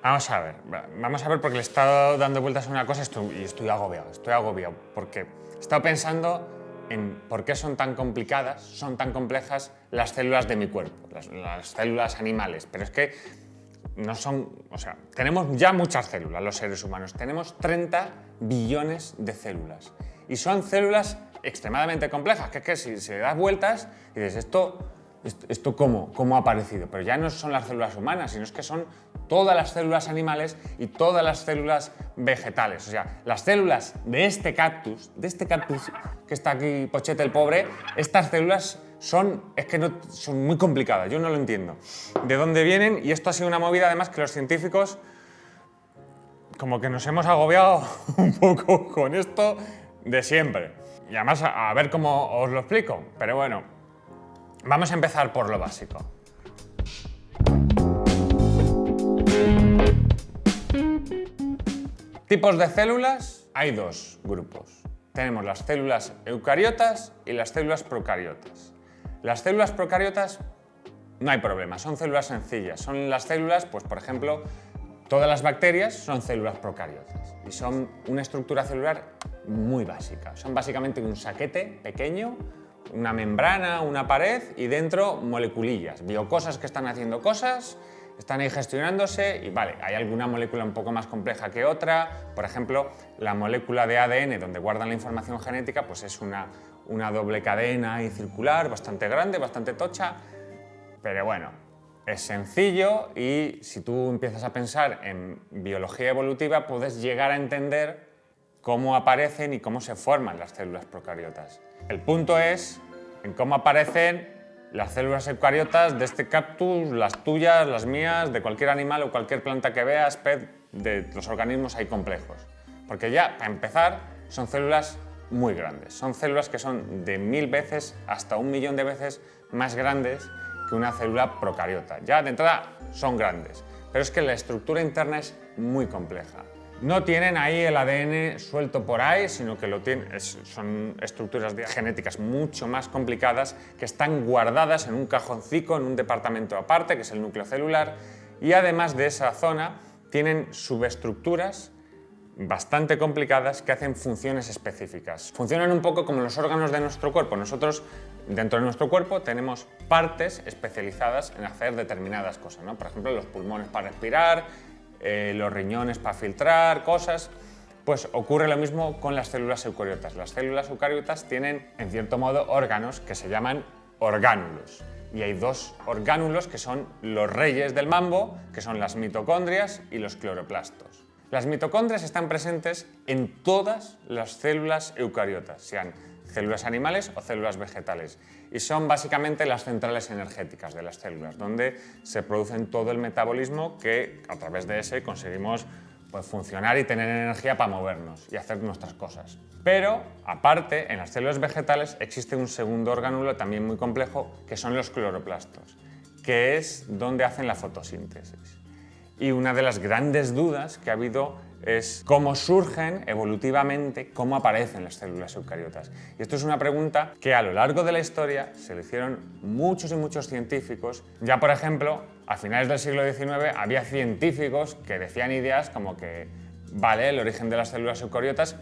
Vamos a ver porque le he estado dando vueltas a una cosa y estoy agobiado, porque he estado pensando en por qué son tan complicadas, son tan complejas las células de mi cuerpo, las células animales, pero es que no son, o sea, tenemos ya muchas células los seres humanos, tenemos 30 billones de células y son células extremadamente complejas, que es que si le das vueltas y dices esto cómo ha aparecido, pero ya no son las células humanas, sino es que son todas las células animales y todas las células vegetales. O sea, las células de este cactus que está aquí, Pochete el pobre, estas células son muy complicadas, yo no lo entiendo. ¿De dónde vienen? Y esto ha sido una movida además que los científicos como que nos hemos agobiado un poco con esto de siempre. Y además a ver cómo os lo explico, pero bueno, vamos a empezar por lo básico. Tipos de células, hay dos grupos. Tenemos las células eucariotas y las células procariotas. Las células procariotas no hay problema, son células sencillas. Son las células, pues por ejemplo, todas las bacterias son células procariotas y son una estructura celular muy básica. Son básicamente un saquete pequeño, una membrana, una pared y dentro moleculillas, biocosas que están haciendo cosas, están ahí gestionándose y vale, hay alguna molécula un poco más compleja que otra. Por ejemplo, la molécula de ADN donde guardan la información genética pues es una doble cadena y circular bastante grande, bastante tocha, pero bueno, es sencillo y si tú empiezas a pensar en biología evolutiva puedes llegar a entender cómo aparecen y cómo se forman las células procariotas. El punto es en cómo aparecen las células eucariotas de este cactus, las tuyas, las mías, de cualquier animal o cualquier planta que veas, pez, de los organismos hay complejos. Porque ya, para empezar, son células muy grandes. Son células que son de 1000 veces hasta 1 millón de veces más grandes que una célula procariota. Ya de entrada son grandes, pero es que la estructura interna es muy compleja. No tienen ahí el ADN suelto por ahí, sino que son estructuras genéticas mucho más complicadas que están guardadas en un cajoncito, en un departamento aparte, que es el núcleo celular, y además de esa zona tienen subestructuras bastante complicadas que hacen funciones específicas. Funcionan un poco como los órganos de nuestro cuerpo. Nosotros, dentro de nuestro cuerpo, tenemos partes especializadas en hacer determinadas cosas, ¿no? Por ejemplo, los pulmones para respirar, los riñones para filtrar cosas. Pues ocurre lo mismo con las células eucariotas. Las células eucariotas tienen, en cierto modo, órganos que se llaman orgánulos. Y hay dos orgánulos que son los reyes del mambo, que son las mitocondrias y los cloroplastos. Las mitocondrias están presentes en todas las células eucariotas, sean células animales o células vegetales, y son básicamente las centrales energéticas de las células, donde se producen todo el metabolismo que a través de ese conseguimos pues, funcionar y tener energía para movernos y hacer nuestras cosas. Pero, aparte, en las células vegetales existe un segundo orgánulo también muy complejo, que son los cloroplastos, que es donde hacen la fotosíntesis. Y una de las grandes dudas que ha habido es cómo surgen evolutivamente, cómo aparecen las células eucariotas. Y esto es una pregunta que a lo largo de la historia se le hicieron muchos y muchos científicos. Ya, por ejemplo, a finales del siglo XIX había científicos que decían ideas como que, vale, el origen de las células eucariotas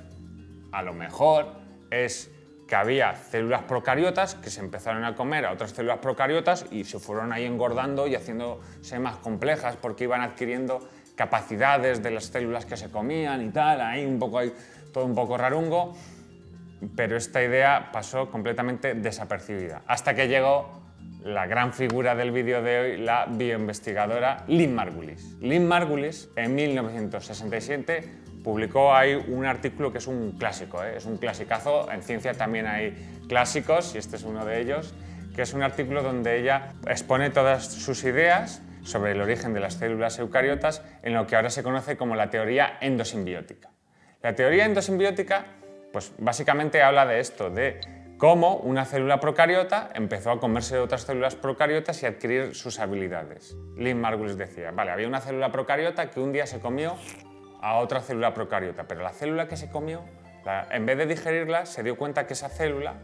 a lo mejor es que había células procariotas que se empezaron a comer a otras células procariotas y se fueron ahí engordando y haciéndose más complejas porque iban adquiriendo capacidades de las células que se comían y tal, todo un poco rarungo, pero esta idea pasó completamente desapercibida, hasta que llegó la gran figura del vídeo de hoy, la bioinvestigadora Lynn Margulis. Lynn Margulis, en 1967, publicó ahí un artículo que es un clásico, es un clasicazo. En ciencia también hay clásicos, y este es uno de ellos, que es un artículo donde ella expone todas sus ideas sobre el origen de las células eucariotas en lo que ahora se conoce como la teoría endosimbiótica. La teoría endosimbiótica, pues básicamente habla de esto, de cómo una célula procariota empezó a comerse de otras células procariotas y a adquirir sus habilidades. Lynn Margulis decía, vale, había una célula procariota que un día se comió a otra célula procariota, pero la célula que se comió, en vez de digerirla, se dio cuenta que esa célula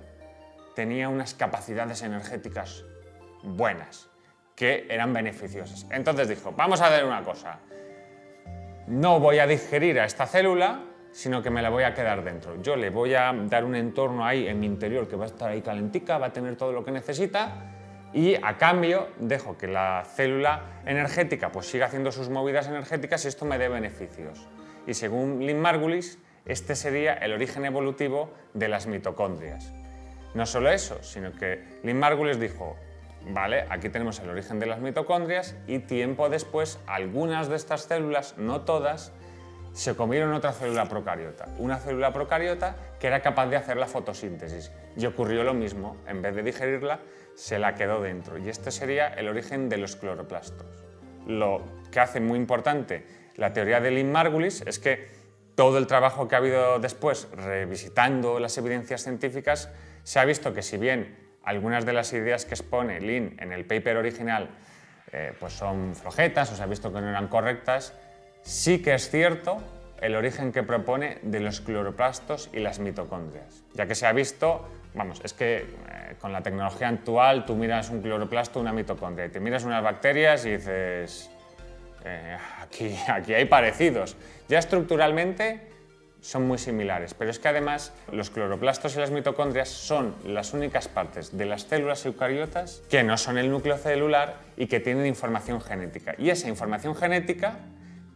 tenía unas capacidades energéticas buenas, que eran beneficiosas. Entonces dijo, vamos a hacer una cosa, no voy a digerir a esta célula, sino que me la voy a quedar dentro. Yo le voy a dar un entorno ahí en mi interior que va a estar ahí calentica, va a tener todo lo que necesita y a cambio dejo que la célula energética pues siga haciendo sus movidas energéticas y esto me dé beneficios. Y según Lynn Margulis, este sería el origen evolutivo de las mitocondrias. No solo eso, sino que Lynn Margulis dijo, vale, aquí tenemos el origen de las mitocondrias y tiempo después algunas de estas células, no todas, se comieron otra célula procariota, una célula procariota que era capaz de hacer la fotosíntesis. Y ocurrió lo mismo, en vez de digerirla, se la quedó dentro. Y este sería el origen de los cloroplastos. Lo que hace muy importante la teoría de Lynn Margulis es que todo el trabajo que ha habido después, revisitando las evidencias científicas, se ha visto que si bien algunas de las ideas que expone Lynn en el paper original pues son flojetas o se ha visto que no eran correctas, sí que es cierto el origen que propone de los cloroplastos y las mitocondrias, ya que se ha visto, vamos, es que con la tecnología actual tú miras un cloroplasto, una mitocondria y te miras unas bacterias y dices, aquí hay parecidos. Ya estructuralmente son muy similares, pero es que además los cloroplastos y las mitocondrias son las únicas partes de las células eucariotas que no son el núcleo celular y que tienen información genética. Y esa información genética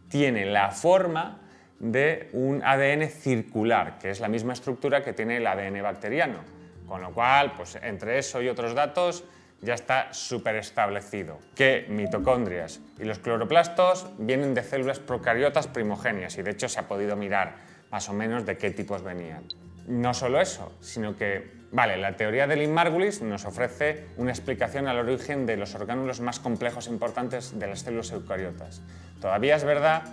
tiene la forma de un ADN circular, que es la misma estructura que tiene el ADN bacteriano. Con lo cual, pues entre eso y otros datos, ya está súper establecido que mitocondrias y los cloroplastos vienen de células procariotas primogéneas y de hecho se ha podido mirar más o menos de qué tipos venían. No solo eso, sino que, vale, la teoría de Lynn Margulis nos ofrece una explicación al origen de los orgánulos más complejos e importantes de las células eucariotas. Todavía es verdad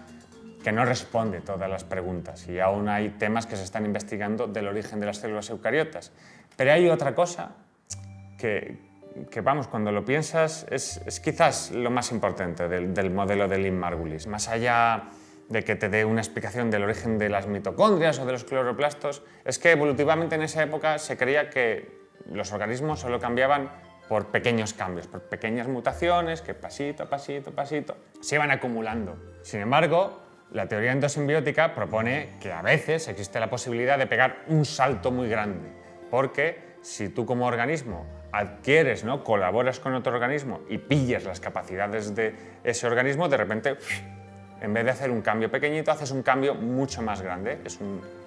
que no responde todas las preguntas y aún hay temas que se están investigando del origen de las células eucariotas. Pero hay otra cosa que vamos, cuando lo piensas, es quizás lo más importante del modelo de Lynn Margulis. Más allá de que te dé una explicación del origen de las mitocondrias o de los cloroplastos, es que evolutivamente en esa época se creía que los organismos solo cambiaban por pequeños cambios, por pequeñas mutaciones que pasito a pasito, se iban acumulando. Sin embargo, la teoría endosimbiótica propone que a veces existe la posibilidad de pegar un salto muy grande, porque si tú como organismo adquieres, ¿no?, colaboras con otro organismo y pillas las capacidades de ese organismo, de repente, en vez de hacer un cambio pequeñito, haces un cambio mucho más grande. Es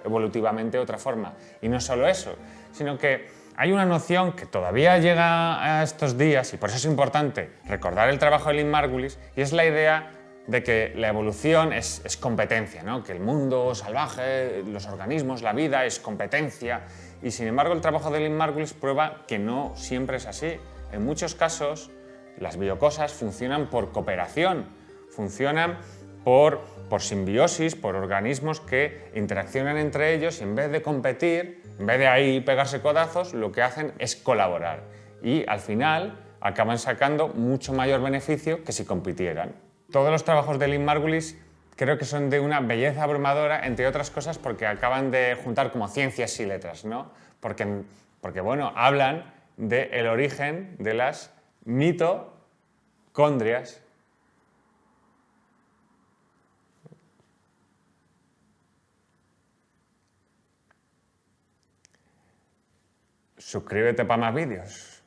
evolutivamente otra forma. Y no solo eso, sino que hay una noción que todavía llega a estos días, y por eso es importante recordar el trabajo de Lynn Margulis, y es la idea de que la evolución es competencia, ¿no? Que el mundo salvaje, los organismos, la vida es competencia. Y sin embargo el trabajo de Lynn Margulis prueba que no siempre es así. En muchos casos las biocosas funcionan por cooperación, funcionan por simbiosis, por organismos que interaccionan entre ellos y en vez de competir, en vez de ahí pegarse codazos, lo que hacen es colaborar. Y al final acaban sacando mucho mayor beneficio que si compitieran. Todos los trabajos de Lynn Margulis creo que son de una belleza abrumadora, entre otras cosas porque acaban de juntar como ciencias y letras, ¿no? Porque bueno, hablan del origen de las mitocondrias. Suscríbete para más vídeos.